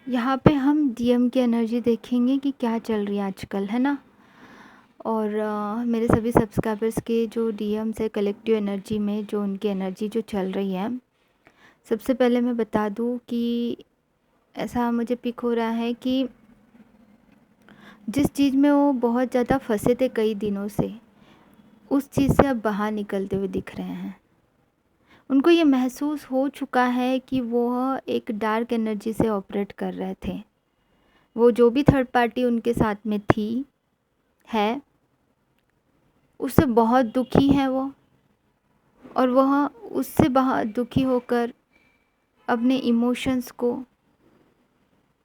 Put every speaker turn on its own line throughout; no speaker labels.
यहाँ पे हम डीएम की एनर्जी देखेंगे कि क्या चल रही है आजकल, है ना। और मेरे सभी सब्सक्राइबर्स के जो डीएम्स है कलेक्टिव एनर्जी में, जो उनकी एनर्जी जो चल रही है, सबसे पहले मैं बता दूँ कि ऐसा मुझे पिक हो रहा है कि जिस चीज़ में वो बहुत ज़्यादा फंसे थे कई दिनों से, उस चीज़ से अब बाहर निकलते हुए दिख रहे हैं। उनको ये महसूस हो चुका है कि वो एक डार्क एनर्जी से ऑपरेट कर रहे थे। वो जो भी थर्ड पार्टी उनके साथ में थी, है, उससे बहुत दुखी है वो। और वह उससे बहुत दुखी होकर अपने इमोशंस को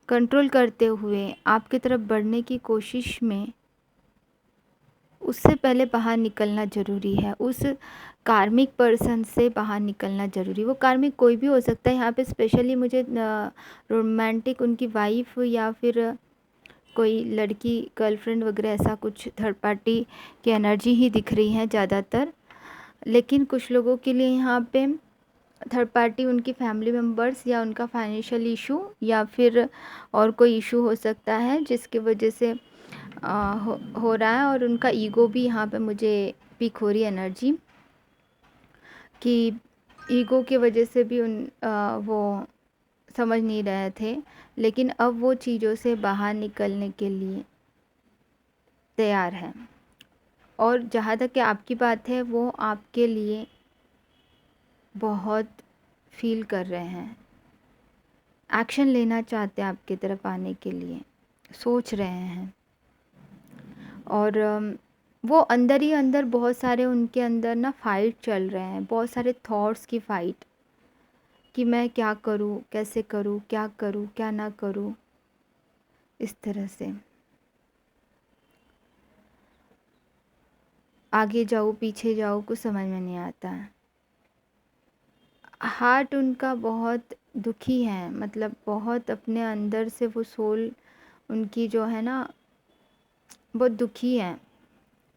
कंट्रोल करते हुए आपकी तरफ बढ़ने की कोशिश में, उससे पहले बाहर निकलना ज़रूरी है। उस कार्मिक पर्सन से बाहर निकलना ज़रूरी। वो कार्मिक कोई भी हो सकता है। यहाँ पे स्पेशली मुझे रोमांटिक उनकी वाइफ या फिर कोई लड़की गर्लफ्रेंड वगैरह ऐसा कुछ थर्ड पार्टी की एनर्जी ही दिख रही है ज़्यादातर। लेकिन कुछ लोगों के लिए यहाँ पे थर्ड पार्टी उनकी फैमिली मेम्बर्स या उनका फाइनेंशियल इशू या फिर और कोई इशू हो सकता है जिसकी वजह से हो रहा है। और उनका ईगो भी यहाँ पे मुझे पिक हो रही एनर्जी कि ईगो की वजह से भी वो समझ नहीं रहे थे, लेकिन अब वो चीज़ों से बाहर निकलने के लिए तैयार हैं। और जहाँ तक कि आपकी बात है, वो आपके लिए बहुत फील कर रहे हैं, एक्शन लेना चाहते हैं आपकी तरफ आने के लिए, सोच रहे हैं। और वो अंदर ही अंदर बहुत सारे उनके अंदर ना फाइट चल रहे हैं, बहुत सारे थॉट्स की फ़ाइट कि मैं क्या करूँ, कैसे करूँ, क्या करूँ, क्या ना करूँ, इस तरह से आगे जाऊँ पीछे जाऊँ कुछ समझ में नहीं आता है। हार्ट उनका बहुत दुखी है, मतलब बहुत अपने अंदर से वो सोल उनकी जो है ना बहुत दुखी है।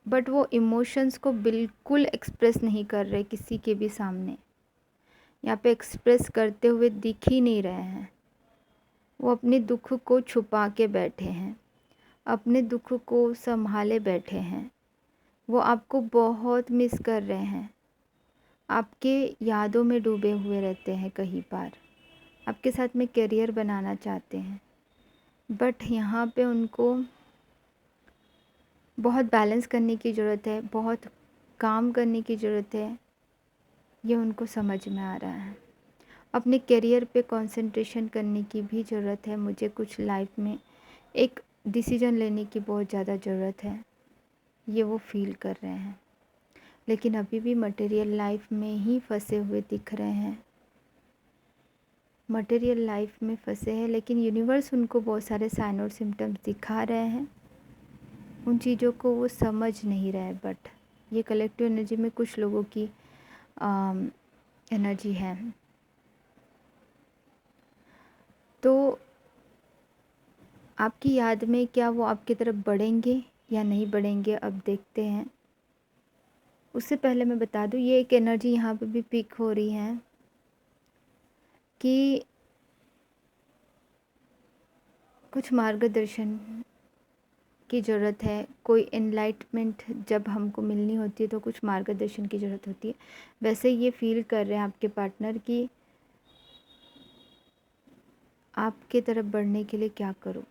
बट वो इमोशंस को बिल्कुल एक्सप्रेस नहीं कर रहे किसी के भी सामने। यहाँ पे एक्सप्रेस करते हुए दिख ही नहीं रहे हैं। वो अपने दुख को छुपा के बैठे हैं, अपने दुख को संभाले बैठे हैं। वो आपको बहुत मिस कर रहे हैं, आपके यादों में डूबे हुए रहते हैं। कई बार आपके साथ में करियर बनाना चाहते हैं, बट यहाँ पे उनको बहुत बैलेंस करने की ज़रूरत है, बहुत काम करने की ज़रूरत है। ये उनको समझ में आ रहा है। अपने करियर पे कंसंट्रेशन करने की भी ज़रूरत है। मुझे कुछ लाइफ में एक डिसीजन लेने की बहुत ज़्यादा ज़रूरत है, ये वो फील कर रहे हैं। लेकिन अभी भी मटेरियल लाइफ में ही फंसे हुए दिख रहे हैं, मटेरियल लाइफ में फंसे हैं। लेकिन यूनिवर्स उनको बहुत सारे साइन और सिम्टम्स दिखा रहे हैं, उन चीज़ों को वो समझ नहीं रहे। बट ये कलेक्टिव एनर्जी में कुछ लोगों की एनर्जी है। तो आपकी याद में क्या वो आपकी तरफ बढ़ेंगे या नहीं बढ़ेंगे, अब देखते हैं। उससे पहले मैं बता दूँ, ये एक एनर्जी यहाँ पे भी पिक हो रही है कि कुछ मार्गदर्शन की ज़रूरत है। कोई एनलाइटमेंट जब हमको मिलनी होती है तो कुछ मार्गदर्शन की ज़रूरत होती है। वैसे ये फील कर रहे हैं आपके पार्टनर कि आपके तरफ बढ़ने के लिए क्या करूं।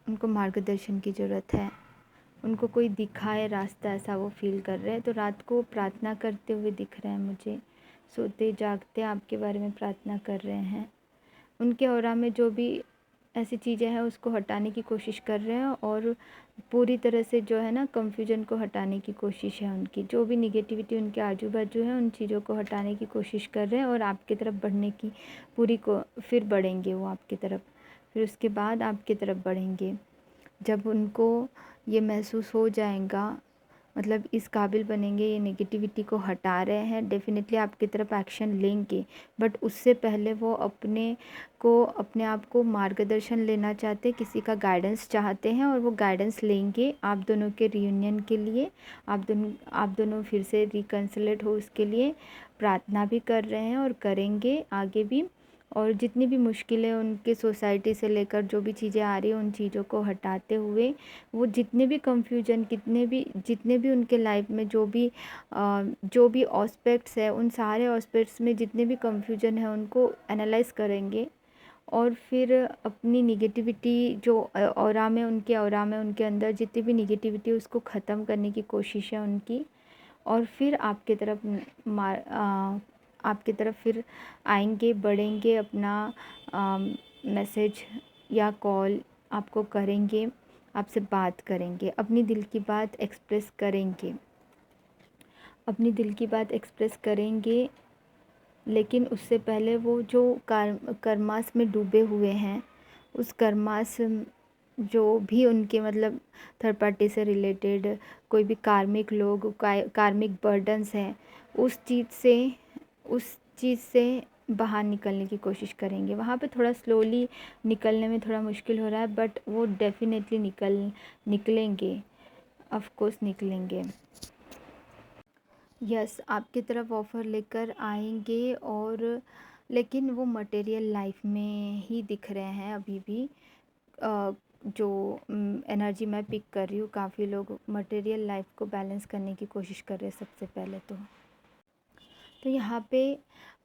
उनको मार्गदर्शन की ज़रूरत है, उनको कोई दिखाए रास्ता, ऐसा वो फील कर रहे हैं। तो रात को प्रार्थना करते हुए दिख रहे हैं मुझे, सोते जागते आपके बारे में प्रार्थना कर रहे हैं। उनके ऑरा में जो भी ऐसी चीज़ें हैं उसको हटाने की कोशिश कर रहे हैं, और पूरी तरह से जो है ना कंफ्यूजन को हटाने की कोशिश है उनकी। जो भी निगेटिविटी उनके आजू बाजू है उन चीज़ों को हटाने की कोशिश कर रहे हैं, और आपकी तरफ बढ़ने की पूरी को फिर बढ़ेंगे वो आपकी तरफ, फिर उसके बाद आपकी तरफ बढ़ेंगे। जब उनको ये महसूस हो जाएगा, मतलब इस काबिल बनेंगे, ये नेगेटिविटी को हटा रहे हैं, डेफिनेटली आपकी तरफ एक्शन लेंगे। बट उससे पहले वो अपने आप को मार्गदर्शन लेना चाहते हैं, किसी का गाइडेंस चाहते हैं, और वो गाइडेंस लेंगे आप दोनों के रियूनियन के लिए। आप दोनों फिर से रिकन्सिलेट हो, उसके लिए प्रार्थना भी कर रहे हैं और करेंगे आगे भी। और जितनी भी मुश्किलें उनके सोसाइटी से लेकर जो भी चीज़ें आ रही हैं उन चीज़ों को हटाते हुए वो जितने भी कंफ्यूजन जितने भी उनके लाइफ में जो भी एस्पेक्ट्स है उन सारे एस्पेक्ट्स में जितने भी कंफ्यूजन है उनको एनालाइज करेंगे और फिर अपनी निगेटिविटी जो ऑरा में उनके अंदर जितनी भी निगेटिविटी उसको ख़त्म करने की कोशिश है उनकी। और फिर आपके तरफ फिर आएंगे, बढ़ेंगे, अपना मैसेज या कॉल आपको करेंगे, आपसे बात करेंगे, अपनी दिल की बात एक्सप्रेस करेंगे। लेकिन उससे पहले वो जो कर्मास में डूबे हुए हैं, उस कर्मास जो भी उनके मतलब थर्ड पार्टी से रिलेटेड कोई भी कार्मिक बर्डन्स हैं, उस चीज़ से बाहर निकलने की कोशिश करेंगे। वहाँ पे थोड़ा स्लोली निकलने में थोड़ा मुश्किल हो रहा है, बट वो डेफिनेटली निकलेंगे, ऑफ कोर्स निकलेंगे। यस, आपकी तरफ ऑफ़र लेकर आएंगे और लेकिन वो मटेरियल लाइफ में ही दिख रहे हैं अभी भी। जो एनर्जी मैं पिक कर रही हूँ, काफ़ी लोग मटेरियल लाइफ को बैलेंस करने की कोशिश कर रहे हैं सबसे पहले तो यहाँ पे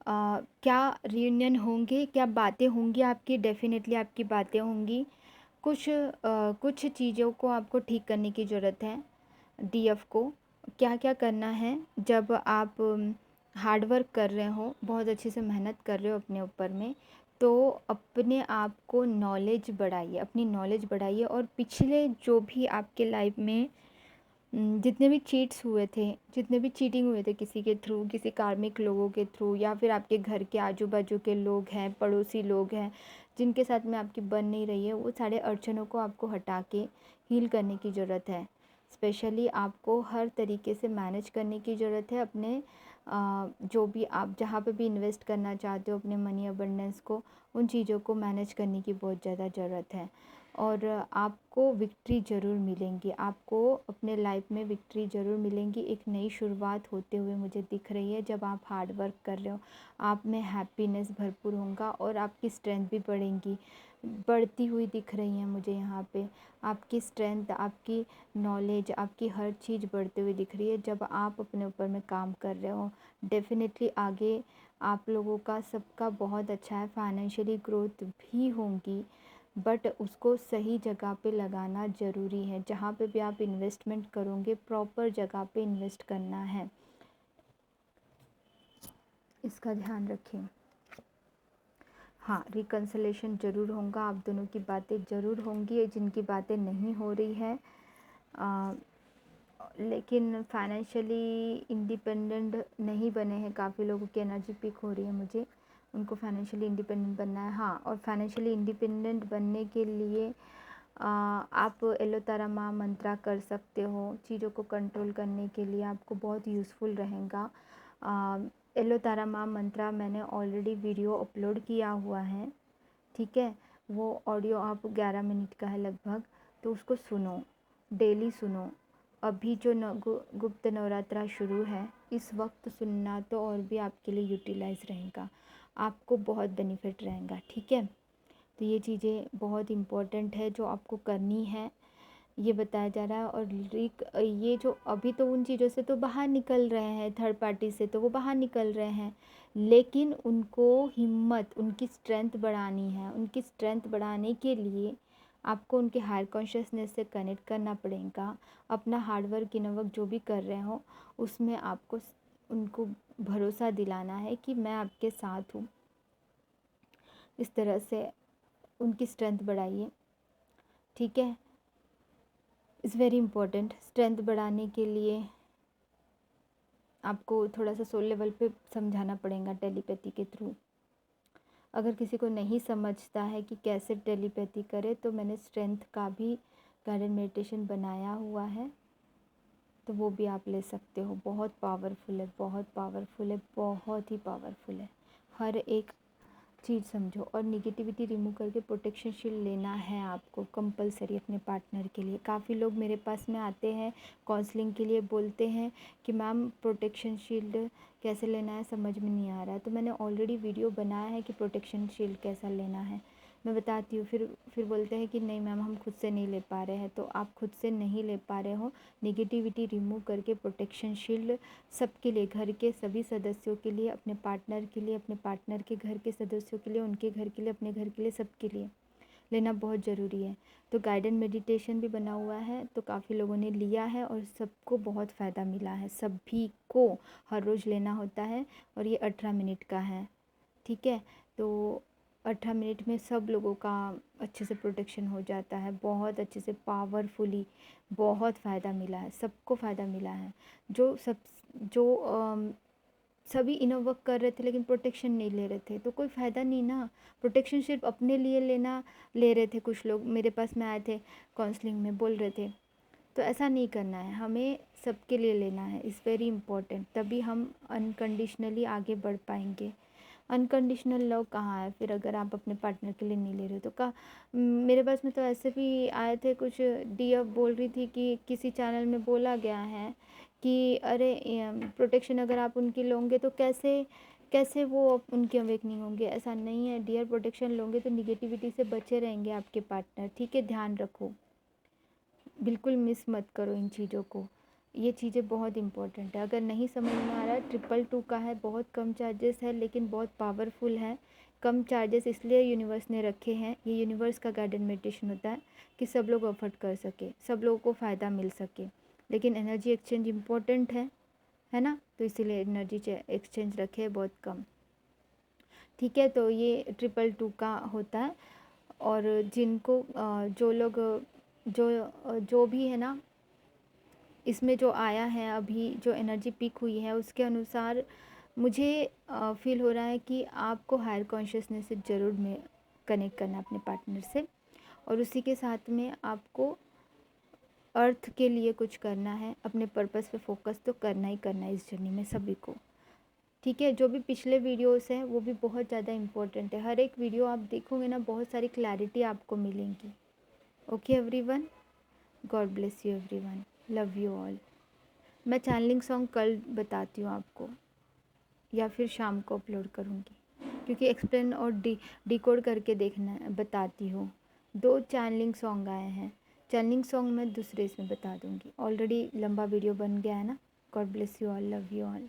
क्या रियूनियन होंगे, क्या बातें होंगी आपकी, डेफिनेटली आपकी बातें होंगी। कुछ चीज़ों को आपको ठीक करने की ज़रूरत है। डीएफ को क्या क्या करना है, जब आप हार्ड वर्क कर रहे हो, बहुत अच्छे से मेहनत कर रहे हो अपने ऊपर में, तो अपने आप को अपनी नॉलेज बढ़ाइए। और पिछले जो भी आपके लाइफ में जितने भी जितने भी चीटिंग हुए थे किसी के थ्रू, किसी कार्मिक लोगों के थ्रू, या फिर आपके घर के आजू बाजू के लोग हैं, पड़ोसी लोग हैं जिनके साथ में आपकी बन नहीं रही है, वो सारे अड़चनों को आपको हटा के हील करने की ज़रूरत है। स्पेशली आपको हर तरीके से मैनेज करने की ज़रूरत है अपने जो भी आप जहाँ पे भी इन्वेस्ट करना चाहते हो अपने मनी अबंडेंस को, उन चीज़ों को मैनेज करने की बहुत ज़्यादा ज़रूरत है। और आपको विक्ट्री ज़रूर मिलेंगी, आपको अपने लाइफ में विक्ट्री ज़रूर मिलेंगी। एक नई शुरुआत होते हुए मुझे दिख रही है। जब आप हार्ड वर्क कर रहे हो, आप में हैप्पीनेस भरपूर होगा और आपकी स्ट्रेंथ भी बढ़ती हुई दिख रही है मुझे यहाँ पे। आपकी स्ट्रेंथ, आपकी नॉलेज, आपकी हर चीज़ बढ़ती हुई दिख रही है जब आप अपने ऊपर में काम कर रहे हो। डेफिनेटली आगे आप लोगों का सबका बहुत अच्छा है, फाइनेंशियली ग्रोथ भी होंगी, बट उसको सही जगह पे लगाना ज़रूरी है। जहाँ पे भी आप इन्वेस्टमेंट करोगे, प्रॉपर जगह पे इन्वेस्ट करना है, इसका ध्यान रखें। हाँ, रिकन्सिलेशन ज़रूर होगा, आप दोनों की बातें ज़रूर होंगी, जिनकी बातें नहीं हो रही है लेकिन फाइनेंशियली इंडिपेंडेंट नहीं बने हैं। काफ़ी लोगों की एनर्जी पिक हो रही है मुझे, उनको फाइनेंशियली इंडिपेंडेंट बनना है। हाँ, और फाइनेंशियली इंडिपेंडेंट बनने के लिए आप एलोतारा माँ मंत्रा कर सकते हो। चीज़ों को कंट्रोल करने के लिए आपको बहुत यूज़फुल रहेगा। एलोतारा माँ मंत्रा मैंने ऑलरेडी वीडियो अपलोड किया हुआ है, ठीक है। वो ऑडियो आप 11 मिनट का है लगभग, तो उसको सुनो, डेली सुनो। अभी जो गुप्त नवरात्रा शुरू है, इस वक्त सुनना तो और भी आपके लिए यूटिलाइज रहेगा, आपको बहुत बेनिफिट रहेगा, ठीक है। तो ये चीज़ें बहुत इम्पोर्टेंट है जो आपको करनी है, ये बताया जा रहा है। और ये जो अभी तो उन चीज़ों से तो बाहर निकल रहे हैं, थर्ड पार्टी से तो वो बाहर निकल रहे हैं, लेकिन उनको हिम्मत, उनकी स्ट्रेंथ बढ़ानी है। उनकी स्ट्रेंथ बढ़ाने के लिए आपको उनके हायर कॉन्शियसनेस से कनेक्ट करना पड़ेगा। अपना हार्डवर्क इनवर्क जो भी कर रहे हो उसमें आपको उनको भरोसा दिलाना है कि मैं आपके साथ हूँ। इस तरह से उनकी स्ट्रेंथ बढ़ाइए, ठीक है। Is very important. स्ट्रेंथ बढ़ाने के लिए आपको थोड़ा सा सोल लेवल पे समझाना पड़ेगा टेलीपैथी के थ्रू। अगर किसी को नहीं समझता है कि कैसे टेलीपैथी करे, तो मैंने स्ट्रेंथ का भी गाइडेड मेडिटेशन बनाया हुआ है, तो वो भी आप ले सकते हो। बहुत पावरफुल है, बहुत पावरफुल है, बहुत ही पावरफुल है। हर एक चीज़ समझो। और निगेटिविटी रिमूव करके प्रोटेक्शन शील्ड लेना है आपको कंपलसरी अपने पार्टनर के लिए। काफ़ी लोग मेरे पास में आते हैं काउंसलिंग के लिए, बोलते हैं कि मैम प्रोटेक्शन शील्ड कैसे लेना है समझ में नहीं आ रहा है, तो मैंने ऑलरेडी वीडियो बनाया है कि प्रोटेक्शन शील्ड कैसा लेना है, मैं बताती हूँ। फिर बोलते हैं कि नहीं मैम हम खुद से नहीं ले पा रहे हैं, तो आप खुद से नहीं ले पा रहे हो, नेगेटिविटी रिमूव करके प्रोटेक्शन शील्ड सबके लिए, घर के सभी सदस्यों के लिए, अपने पार्टनर के लिए, अपने पार्टनर के घर के सदस्यों के लिए, उनके घर के लिए, अपने घर के लिए, सबके लिए लेना बहुत ज़रूरी है। तो गाइडेड मेडिटेशन भी बना हुआ है, तो काफ़ी लोगों ने लिया है और सबको बहुत फ़ायदा मिला है, सभी को हर रोज़ लेना होता है। और ये 18 मिनट का है, ठीक है। तो 18 मिनट में सब लोगों का अच्छे से प्रोटेक्शन हो जाता है, बहुत अच्छे से पावरफुली, बहुत फ़ायदा मिला है, सबको फ़ायदा मिला है। जो सभी इनर वर्क कर रहे थे लेकिन प्रोटेक्शन नहीं ले रहे थे, तो कोई फ़ायदा नहीं ना। प्रोटेक्शन सिर्फ अपने लिए ले रहे थे कुछ लोग, मेरे पास में आए थे काउंसलिंग में, बोल रहे थे। तो ऐसा नहीं करना है, हमें सबके लिए लेना है, इज़ वेरी इंपॉर्टेंट, तभी हम अनकंडीशनली आगे बढ़ पाएंगे। अनकंडीशनल लव कहाँ है फिर, अगर आप अपने पार्टनर के लिए नहीं ले रहे हो तो मेरे पास में तो ऐसे भी आए थे कुछ। डी अब बोल रही थी कि किसी चैनल में बोला गया है कि अरे प्रोटेक्शन अगर आप उनकी लोगे तो कैसे कैसे वो उनकी अवेकनिंग होंगे। ऐसा नहीं है डियर, प्रोटेक्शन लोगे तो निगेटिविटी से बचे रहेंगे आपके पार्टनर, ठीक है, ध्यान रखो, बिल्कुल मिस मत करो इन चीज़ों को, ये चीज़ें बहुत इंपॉर्टेंट है। अगर नहीं समझ में आ रहा है, 222 का है, बहुत कम चार्जेस है लेकिन बहुत पावरफुल है। कम चार्जेस इसलिए यूनिवर्स ने रखे हैं, ये यूनिवर्स का गाइडेड मेडिटेशन होता है कि सब लोग अफोर्ड कर सके, सब लोगों को फ़ायदा मिल सके, लेकिन एनर्जी एक्सचेंज इम्पोर्टेंट है ना, तो इसीलिए एनर्जी एक्सचेंज रखे हैं बहुत कम, ठीक है। तो ये 222 का होता है। और जिनको जो लोग जो भी है ना, इसमें जो आया है अभी, जो एनर्जी पिक हुई है उसके अनुसार मुझे फील हो रहा है कि आपको हायर कॉन्शियसनेस से ज़रूर में कनेक्ट करना है अपने पार्टनर से, और उसी के साथ में आपको अर्थ के लिए कुछ करना है, अपने पर्पस पे फोकस तो करना ही करना है इस जर्नी में सभी को, ठीक है। जो भी पिछले वीडियोस हैं वो भी बहुत ज़्यादा इम्पोर्टेंट है, हर एक वीडियो आप देखोगे ना बहुत सारी क्लैरिटी आपको मिलेंगी। Okay everyone, God bless you everyone, love you all. मैं चैनलिंग सॉन्ग कल बताती हूँ आपको, या फिर शाम को अपलोड करूँगी, क्योंकि एक्सप्लेन और डिकोड करके देखना बताती हूँ। 2 चैनलिंग सॉन्ग आए हैं, चैनलिंग सॉन्ग मैं दूसरे इसमें बता दूँगी, ऑलरेडी लंबा वीडियो बन गया है ना। God bless you all, love you all.